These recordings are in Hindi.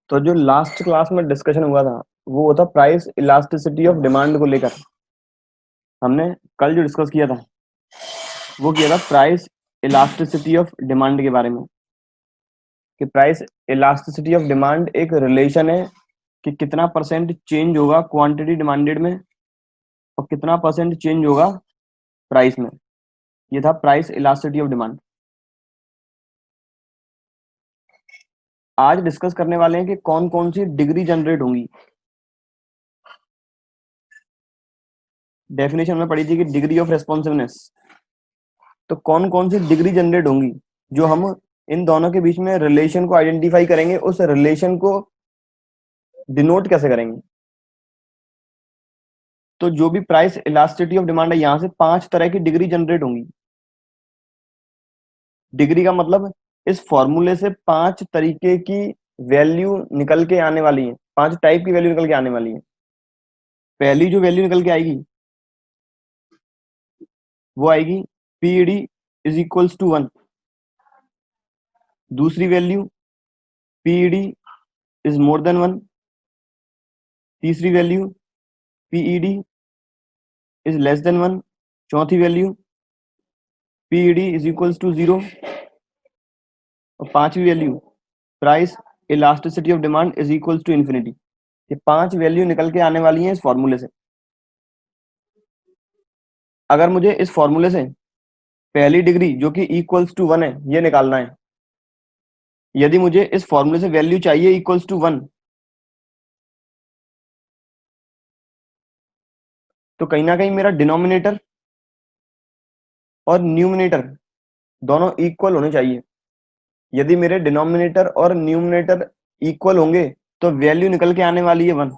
तो जो लास्ट क्लास में डिस्कशन हुआ था वो होता प्राइस इलास्टिसिटी ऑफ डिमांड को लेकर। हमने कल जो डिस्कस किया था वो किया था प्राइस इलास्टिसिटी ऑफ डिमांड के बारे में, कि प्राइस इलास्टिसिटी ऑफ डिमांड एक रिलेशन है कि कितना परसेंट चेंज होगा क्वांटिटी डिमांडेड में और कितना परसेंट चेंज होगा प्राइस में। ये था प्राइस इलास्टिसिटी ऑफ डिमांड। आज डिस्कस करने वाले हैं कि कौन कौन सी डिग्री जनरेट होंगी। डेफिनेशन में पढ़ी थी कि डिग्री ऑफ रेस्पॉन्सिवनेस। तो कौन कौन सी डिग्री जनरेट होंगी जो हम इन दोनों के बीच में रिलेशन को आइडेंटिफाई करेंगे, उस रिलेशन को डिनोट कैसे करेंगे। तो जो भी प्राइस इलास्टिसिटी ऑफ डिमांड है, यहां से 5 तरह की डिग्री जनरेट होंगी। डिग्री का मतलब इस फॉर्मूले से 5 तरीके की वैल्यू निकल के आने वाली है, 5 टाइप की वैल्यू निकल के आने वाली है। पहली जो वैल्यू निकल के आएगी वो आएगी पीईडी इज इक्वल्स टू 1। दूसरी value PED is more than 1। तीसरी value PED is less than 1। चौथी value PED is equals to 0। और पांचवी value price elasticity of demand is equals to infinity. ये 5 वैल्यू निकल के आने वाली हैं इस फॉर्मूले से। अगर मुझे इस फॉर्मूले से पहली डिग्री जो कि इक्वल्स टू 1 है ये निकालना है, यदि मुझे इस फॉर्मूले से वैल्यू चाहिए इक्वल्स टू 1, तो कहीं ना कहीं मेरा डिनोमिनेटर और न्यूमिनेटर दोनों इक्वल होने चाहिए। यदि मेरे डिनोमिनेटर और न्यूमिनेटर इक्वल होंगे तो वैल्यू निकल के आने वाली है 1।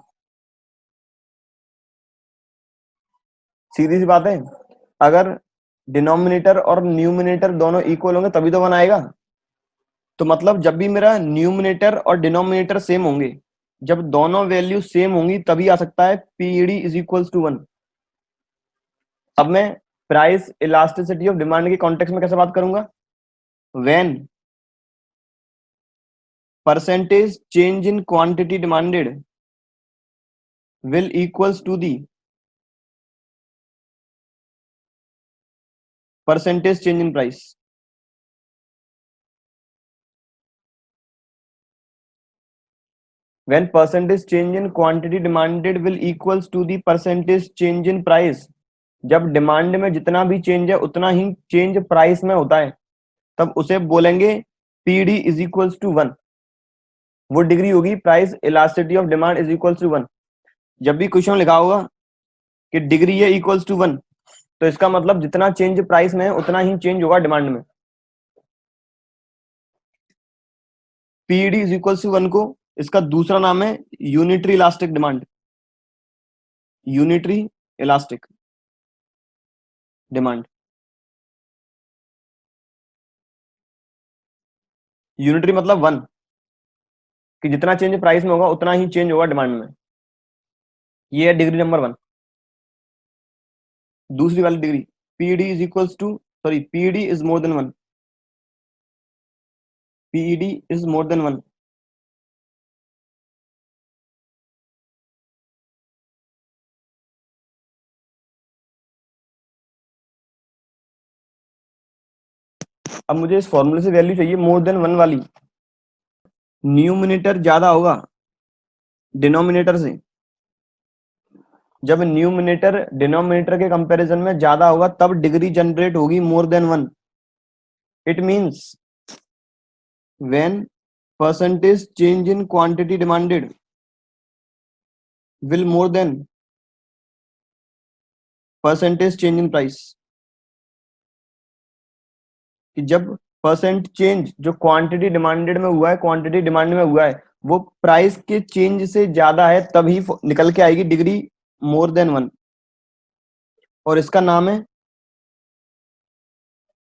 सीधी सी बात है। अगर डिनोमिनेटर और न्यूमिनेटर दोनों इक्वल होंगे तभी तो 1 आएगा। तो मतलब जब भी मेरा न्यूमिनेटर और डिनोमिनेटर सेम होंगे, जब दोनों वैल्यू सेम होंगी तभी आ सकता है पीईडी इज इक्वल्स टू 1। अब मैं प्राइस इलास्टिसिटी ऑफ डिमांड के कॉन्टेक्स्ट में कैसे बात करूंगा? When percentage change in quantity demanded will equals to the percentage change in price. When percentage change in quantity demanded will equals to the percentage change in price, जब डिमांड में जितना भी चेंज है उतना ही चेंज प्राइस में होता है, तब उसे बोलेंगे पीडी इज इक्वल्स टू 1। वो डिग्री होगी price elasticity of demand is equals to 1। जब भी क्वेश्चन लिखा होगा कि डिग्री है इक्वल्स टू 1, तो इसका मतलब जितना चेंज प्राइस में है उतना ही चेंज होगा डिमांड में। पीडी इज इक्वल्स टू 1 को इसका दूसरा नाम है unitary elastic demand. Unitary elastic demand. Unitary मतलब 1, कि जितना चेंज प्राइस में होगा उतना ही चेंज होगा डिमांड में। ये है डिग्री नंबर 1। दूसरी वाली degree PD is equals to, sorry, PD is more than 1। PD is more than 1। अब मुझे इस फॉर्मूले से वैल्यू चाहिए मोर देन 1 वाली। न्यूमिनेटर ज्यादा होगा डिनोमिनेटर से। जब न्यूमिनेटर डिनोमिनेटर के कंपैरिजन में ज्यादा होगा तब डिग्री जनरेट होगी मोर than 1। It means when percentage change in quantity demanded will more than percentage change in price. कि जब परसेंट चेंज जो क्वांटिटी डिमांडेड में हुआ है, क्वांटिटी डिमांड में हुआ है, वो प्राइस के चेंज से ज्यादा है तभी निकल के आएगी डिग्री मोर देन 1। और इसका नाम है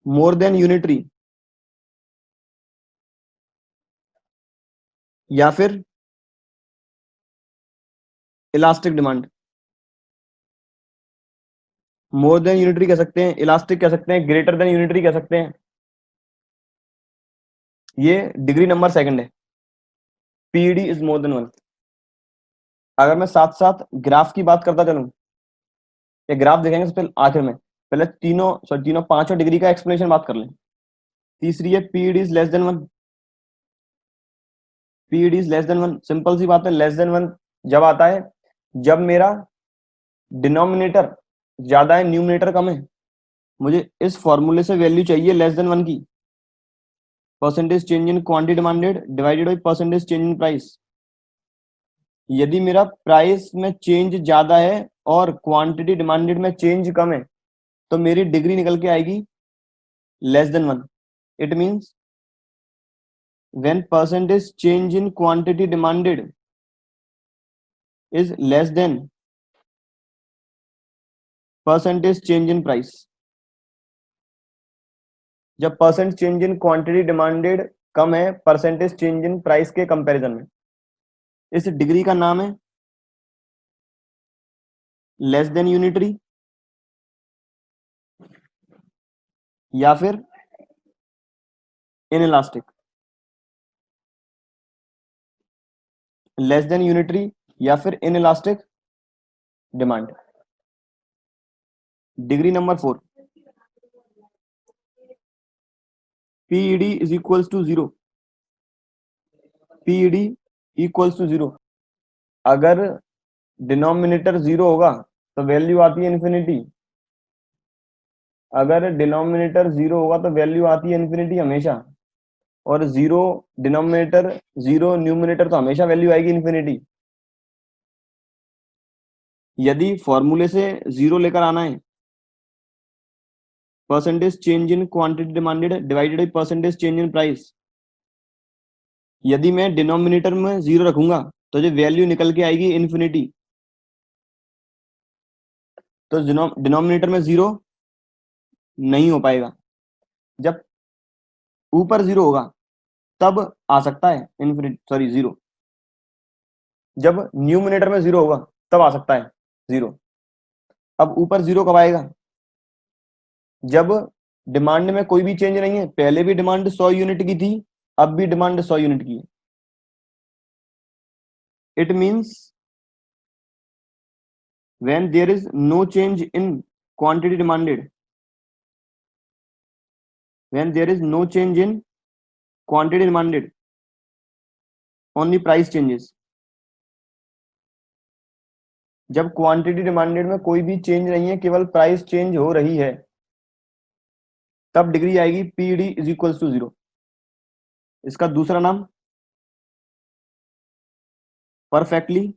मोर देन यूनिटरी या फिर elastic demand. More than unitary कह सकते हैं, इलास्टिक कह सकते हैं, ग्रेटर देन यूनिटरी कह सकते हैं। ये डिग्री नंबर 2 है। PD is more than 1। अगर मैं साथ साथ ग्राफ की बात करता चलूं, ये ग्राफ देखेंगे सबसे आखिर में, पहले तीनों पांचों डिग्री का एक्सप्लेनेशन बात कर लें। तीसरी है PD is less than 1। PD is less than 1, simple सी बात है, लेस देन 1 जब आता है जब मेरा डिनोमिनेटर ज्यादा है, न्यूमिनेटर कम है। मुझे इस फॉर्मूले से वैल्यू चाहिए लेस देन 1 की, percentage change in quantity demanded divided by percentage change in price. यदि मेरा प्राइस में चेंज ज्यादा है और क्वांटिटी डिमांडेड में चेंज कम है, तो मेरी डिग्री निकल के आएगी less than 1। It means when percentage change in quantity demanded is less than percentage change in price। जब percent change in quantity demanded कम है परसेंटेज चेंज इन प्राइस के कंपैरिजन में, इस डिग्री का नाम है लेस देन यूनिटरी या फिर इनइलास्टिक। लेस देन यूनिटरी या फिर inelastic demand. Degree number 4, PED is equals to 0। PED equals to 0। अगर डिनोमिनेटर 0 होगा तो वैल्यू आती है इन्फिनिटी। अगर डिनोमिनेटर 0 होगा तो वैल्यू आती है इन्फिनिटी हमेशा, और 0 डिनोमिनेटर 0 न्यूमिनेटर तो हमेशा वैल्यू आएगी इन्फिनिटी। यदि फॉर्मूले से 0 लेकर आना है, percentage change in quantity demanded divided by percentage change in price, यदि मैं डिनोमिनेटर में 0 रखूंगा तो जो वैल्यू निकल के आएगी इन्फिनिटी। तो डिनोमिनेटर में 0 नहीं हो पाएगा। जब ऊपर 0 होगा तब आ सकता है इन्फिनिटी, सॉरी 0। जब न्यूमिनेटर में 0 होगा तब आ सकता है 0। अब ऊपर 0 कब आएगा? जब डिमांड में कोई भी चेंज नहीं है, पहले भी डिमांड 100 यूनिट की थी, अब भी डिमांड 100 यूनिट की है। It means when there is no change in quantity demanded, when there is no change in quantity demanded, only price changes। जब क्वांटिटी डिमांडेड में कोई भी चेंज नहीं है, केवल प्राइस चेंज हो रही है, तब डिग्री आएगी पीडी इज इक्वल्स टू 0। इसका दूसरा नाम परफेक्टली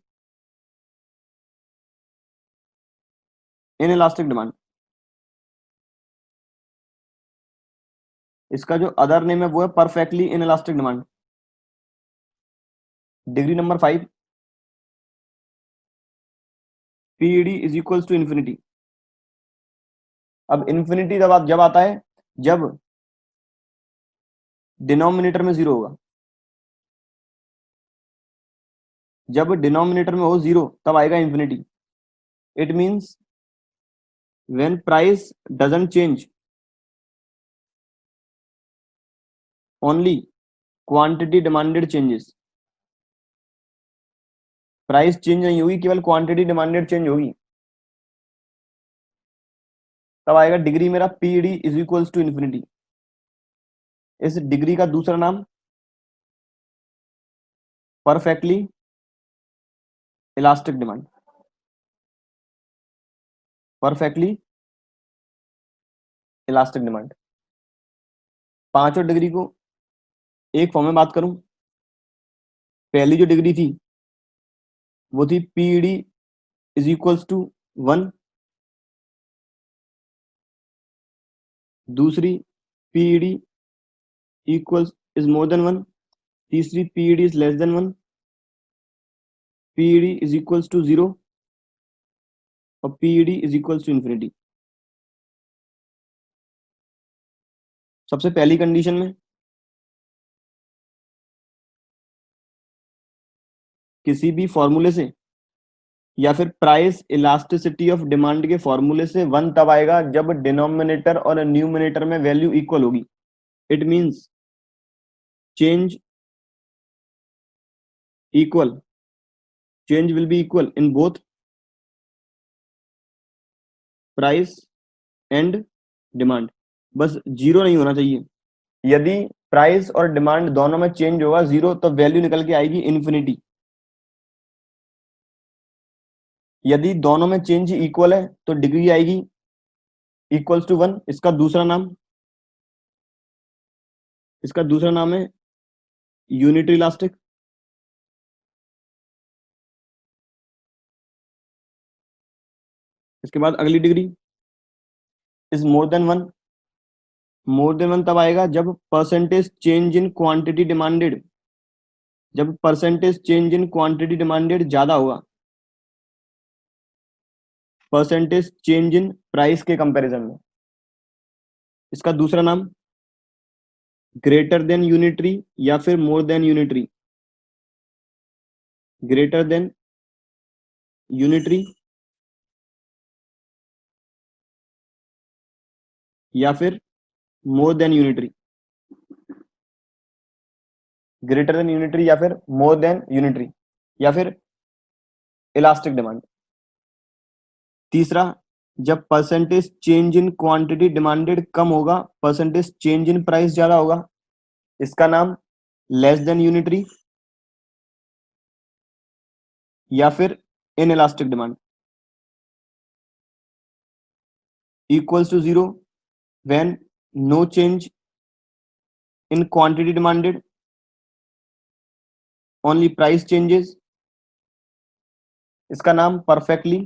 इनइलास्टिक डिमांड। इसका जो अदर नेम है वो है perfectly inelastic demand. Degree number 5, PD is equals to infinity. अब इन्फिनिटी जब आता है जब डिनोमिनेटर में 0 होगा। जब डिनोमिनेटर में हो 0 तब आएगा infinity. It means when price doesn't change, only quantity demanded changes। Price change नहीं होगी, केवल क्वांटिटी डिमांडेड चेंज होगी, तब आएगा डिग्री मेरा PD is equals to infinity. इस डिग्री का दूसरा नाम perfectly elastic demand. Perfectly elastic demand. पांचों डिग्री को एक फॉर्म में बात करूं, पहली जो डिग्री थी वो थी पीडी इज इक्वल्स टू 1। दूसरी PD equals is more than 1। तीसरी PD is less than 1। PD is equals to 0 और PD is equals to infinity. सबसे पहली कंडीशन में किसी भी फॉर्मूले से या फिर प्राइस इलास्टिसिटी ऑफ डिमांड के फॉर्मूले से 1 तब आएगा जब डिनोमिनेटर और न्यूमिनेटर में वैल्यू इक्वल होगी। It means change equal, change will be equal in both price and demand, बस जीरो नहीं होना चाहिए। यदि प्राइस और डिमांड दोनों में चेंज होगा जीरो तो वैल्यू निकल के आएगी इन्फिनिटी। यदि दोनों में चेंज इक्वल है तो डिग्री आएगी इक्वल्स टू 1। इसका दूसरा नाम है यूनिटरी इलास्टिक। इसके बाद अगली degree is more than 1। More than 1 तब आएगा जब percentage change in quantity demanded, जब percentage change in quantity demanded ज्यादा होगा परसेंटेज चेंज इन प्राइस के कंपैरिजन में। इसका दूसरा नाम ग्रेटर देन यूनिटरी या फिर more than unitary. Greater than unitary या फिर more than unitary. Greater than unitary या फिर मोर देन यूनिटरी या फिर इलास्टिक डिमांड। तीसरा, जब percentage change in quantity demanded कम होगा परसेंटेज चेंज इन प्राइस ज्यादा होगा, इसका नाम लेस देन यूनिटरी या फिर inelastic demand. Equals to zero when no change in quantity demanded, only price changes, इसका नाम परफेक्टली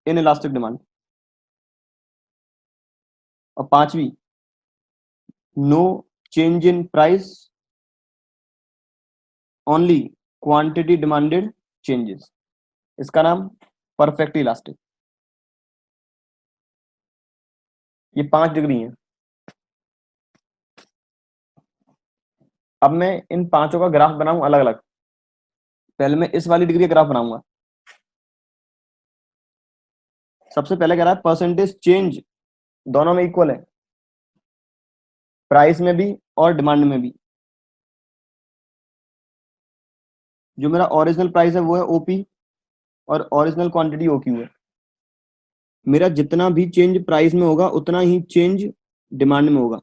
इन इलास्टिक डिमांड। और पांचवी, no change in price only quantity demanded changes, इसका नाम परफेक्ट इलास्टिक। ये 5 डिग्री हैं। अब मैं इन पांचों का ग्राफ बनाऊं अलग अलग। पहले मैं इस वाली डिग्री का ग्राफ बनाऊंगा। सबसे पहले कह रहा है परसेंटेज चेंज दोनों में इक्वल है, प्राइस में भी और डिमांड में भी। जो मेरा ओरिजिनल प्राइस है वो है ओपी और ओरिजिनल क्वांटिटी ओक्यू है। मेरा जितना भी चेंज प्राइस में होगा उतना ही चेंज डिमांड में होगा।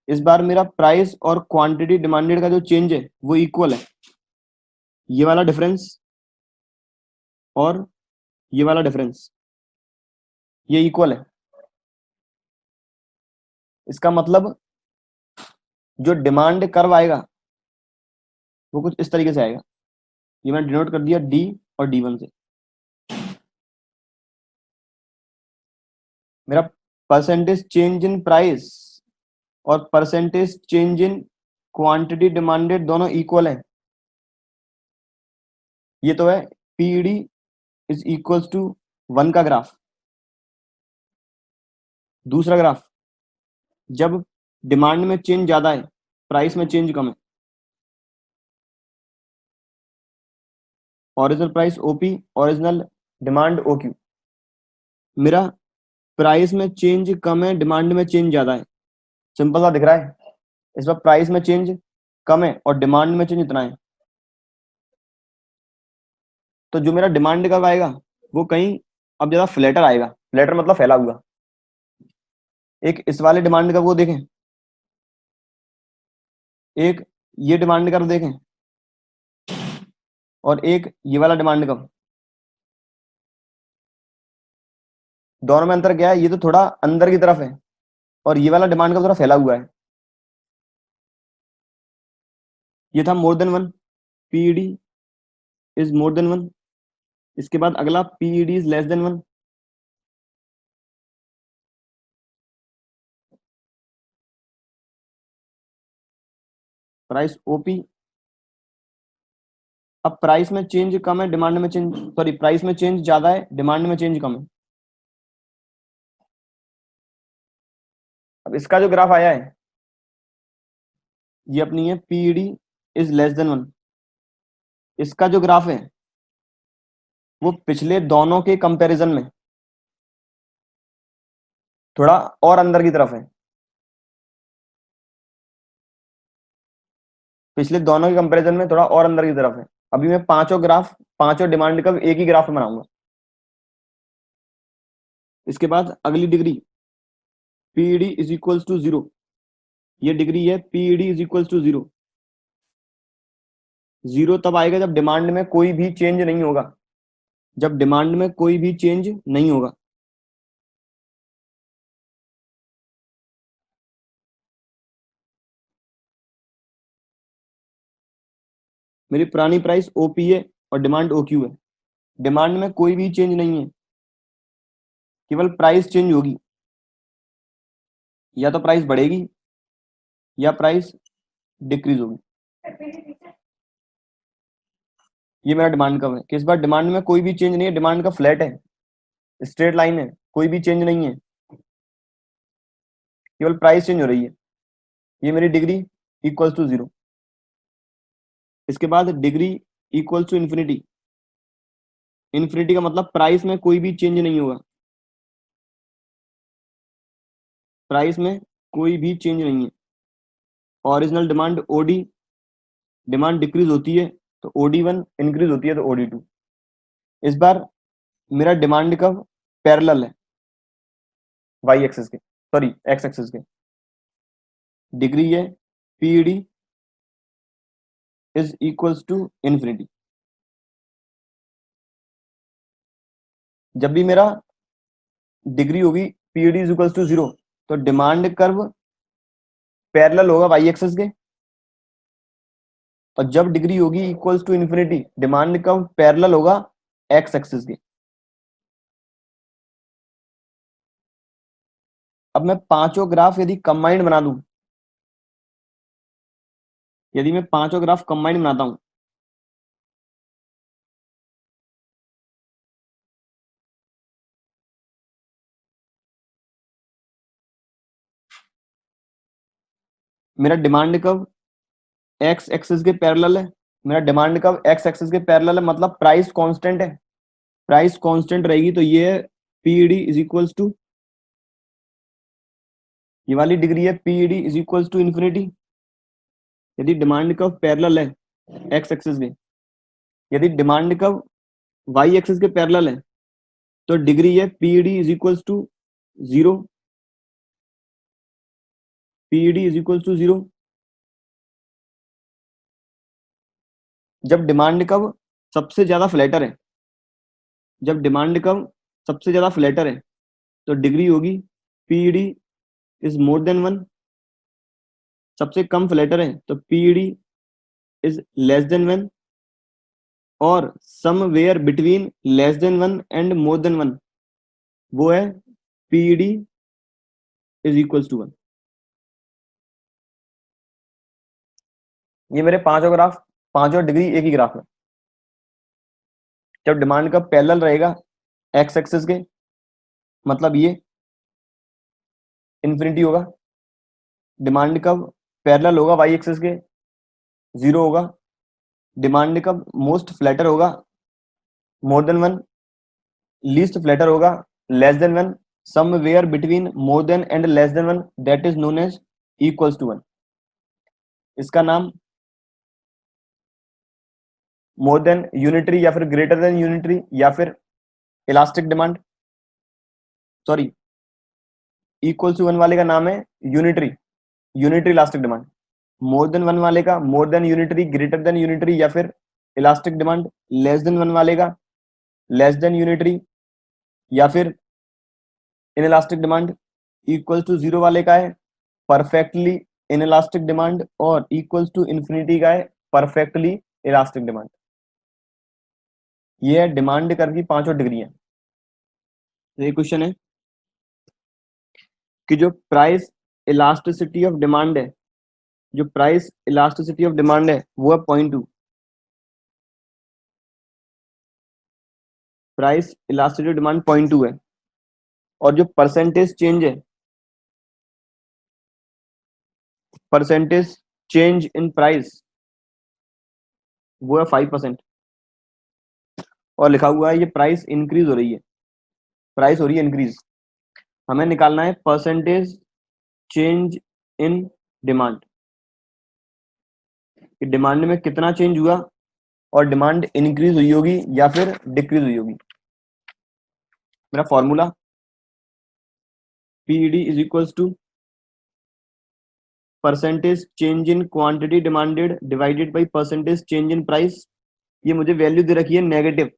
इस बार मेरा प्राइस और क्वांटिटी डिमांडेड का जो चेंज है वो इक्वल है। ये वाला डिफरेंस और ये वाला डिफरेंस ये इक्वल है। इसका मतलब जो डिमांड कर्व आएगा वो कुछ इस तरीके से आएगा। ये मैंने डिनोट कर दिया डी और D1 से। मेरा परसेंटेज चेंज इन प्राइस और percentage change in quantity demanded दोनों इक्वल है। ये तो है पीडी इज इक्वल्स टू 1 का ग्राफ। दूसरा ग्राफ, जब डिमांड में चेंज ज्यादा है प्राइस में चेंज कम है। Original price OP, original demand OQ. मेरा प्राइस में चेंज कम है डिमांड में चेंज ज्यादा है। सिंपल सा दिख रहा है। इस बार प्राइस में चेंज कम है और डिमांड में चेंज इतना है। तो जो मेरा डिमांड कब आएगा वो कहीं अब ज्यादा फ्लैटर आएगा। फ्लैटर मतलब फैला हुआ। एक इस वाले डिमांड का वो देखें, एक ये डिमांड कर्व देखें और एक ये वाला डिमांड कर्व। दोनों में अंतर क्या है? ये तो थोड़ा अंदर की तरफ है और ये वाला डिमांड कर्व थोड़ा फैला हुआ है। ये था मोर than 1, PED is more than 1। इसके बाद अगला PED is less than 1। Price OP, अब प्राइस में चेंज कम है डिमांड में चेंज, सॉरी प्राइस में चेंज ज्यादा है डिमांड में चेंज कम है। अब इसका जो ग्राफ आया है ये अपनी है पीईडी इज लेस देन 1। इसका जो ग्राफ है वो पिछले दोनों के कंपैरिजन में थोड़ा और अंदर की तरफ है। पिछले दोनों के कंपैरिजन में थोड़ा और अंदर की तरफ है। अभी मैं पांचों ग्राफ, पांचों डिमांड कर्व एक ही ग्राफ में बनाऊंगा। इसके बाद अगली degree PED is equals to 0, ये डिग्री है पीईडी इज इक्वल्स टू 0। 0 तब आएगा जब डिमांड में कोई भी चेंज नहीं होगा, जब डिमांड में कोई भी चेंज नहीं होगा। मेरी पुरानी प्राइस ओपी है और डिमांड ओक्यू है। डिमांड में कोई भी चेंज नहीं है, केवल प्राइस चेंज होगी। या तो प्राइस बढ़ेगी या प्राइस डिक्रीज होगी। ये मेरा डिमांड कर्व है कि इस बार डिमांड में कोई भी चेंज नहीं है, डिमांड का फ्लैट है, स्ट्रेट लाइन है, कोई भी चेंज नहीं है, केवल प्राइस चेंज हो रही है। ये मेरी डिग्री इक्वल्स टू 0। इसके बाद degree equals to infinity. Infinity का मतलब प्राइस में कोई भी चेंज नहीं होगा, प्राइस में कोई भी चेंज नहीं है। Original demand OD, demand decrease होती है तो OD1, इंक्रीज होती है तो OD2। इस बार मेरा डिमांड कर्व पैरेलल है वाई एक्सिस के, सॉरी एक्स एक्सिस के। डिग्री है PED is equals to infinity. जब भी मेरा डिग्री होगी पीईडी इज इक्वल्स टू 0 तो डिमांड कर्व पैरेलल होगा वाई एक्सिस के, और जब डिग्री होगी equals to infinity demand curve parallel होगा एक्स एक्सिस के। अब मैं पांचों ग्राफ यदि कंबाइंड बना दूं, यदि मैं पांचों ग्राफ कंबाइंड बनाता हूं, मेरा डिमांड कर्व एक्स एक्सिस के पैरेलल है। मेरा डिमांड कर्व एक्स एक्सिस के पैरेलल है, मतलब प्राइस कांस्टेंट है। प्राइस कांस्टेंट रहेगी तो ये है पीईडी इज इक्वल्स टू, ये वाली डिग्री है PED is equals to infinity. यदि डिमांड कर्व पैरेलल है एक्स एक्सिस के, यदि डिमांड कर्व वाई एक्सिस के पैरेलल है तो डिग्री है PED is equals to 0। PED is equals to 0 जब डिमांड कर्व सबसे ज्यादा फ्लैटर है, जब डिमांड कर्व सबसे ज्यादा फ्लैटर है तो डिग्री होगी पीईडी इज मोर देन 1। सबसे कम फ्लैटर है तो पीईडी इज लेस देन 1, और somewhere between less than 1 and more than 1 वो है पीईडी इज इक्वल्स टू 1। ये मेरे पांचों ग्राफ, पांचों डिग्री एक ही ग्राफ में। जब डिमांड का पैरेलल रहेगा एक्स एक्सिस के, मतलब ये इन्फिनिटी होगा। डिमांड का पैरेलल होगा वाई एक्सिस के, 0 होगा। डिमांड का मोस्ट फ्लैटर होगा मोर देन 1, लीस्ट फ्लैटर होगा less than 1, somewhere between more than and less than 1 that is known as equals to 1। इसका नाम मोर देन यूनिटरी या फिर ग्रेटर देन यूनिटरी या फिर elastic demand, sorry equals to 1 वाले का नाम है unitary, unitary elastic demand. More than 1 वाले का more than unitary, greater than unitary या फिर इलास्टिक डिमांड। लेस देन 1 वाले का लेस देन यूनिटरी या फिर इनइलास्टिक डिमांड। इक्वल्स टू 0 वाले का है परफेक्टली इनइलास्टिक डिमांड, और इक्वल्स टू इन्फिनिटी का है परफेक्टली इलास्टिक डिमांड। ये है डिमांड कर्व की पांचों डिग्रियां। ये क्वेश्चन है कि जो प्राइस इलास्टिसिटी ऑफ डिमांड है, जो प्राइस इलास्टिसिटी ऑफ डिमांड है वो है 0.2। प्राइस इलास्टिसिटी ऑफ डिमांड 0.2 है, और जो परसेंटेज चेंज है, परसेंटेज चेंज इन प्राइस वो है 5%। और लिखा हुआ है ये प्राइस इंक्रीज हो रही है, प्राइस हो रही है इंक्रीज। हमें निकालना है परसेंटेज चेंज इन डिमांड। कि डिमांड में कितना चेंज हुआ और डिमांड इंक्रीज हुई होगी या फिर डिक्रीज हुई होगी। मेरा formula PD is equals to percentage change in quantity demanded divided by percentage change in price. ये मुझे वैल्यू दे रखी है नेगेटिव,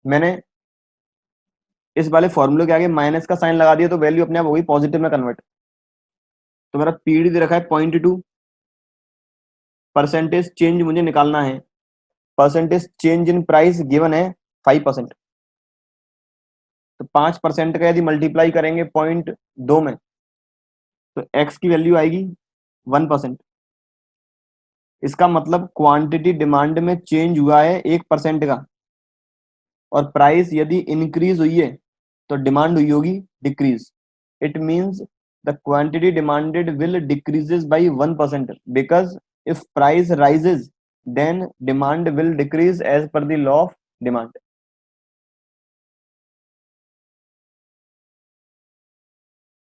मैंने इस वाले फॉर्मूले के आगे माइनस का साइन लगा दिया तो वैल्यू अपने आप हो गई पॉजिटिव में कन्वर्ट। तो मेरा पीडी दे रखा है 0.2, परसेंटेज चेंज मुझे निकालना है, percentage change in price given है 5%। तो 5% का यदि मल्टीप्लाई करेंगे 0.2 में तो x की वैल्यू आएगी 1%। इसका मतलब क्वांटिटी डिमांड में चेंज हुआ है 1% का, और प्राइस यदि इंक्रीज हुई है तो डिमांड हुई होगी decrease. It means the quantity demanded will decreases by 1% because if price rises then demand will decrease as per the law of demand.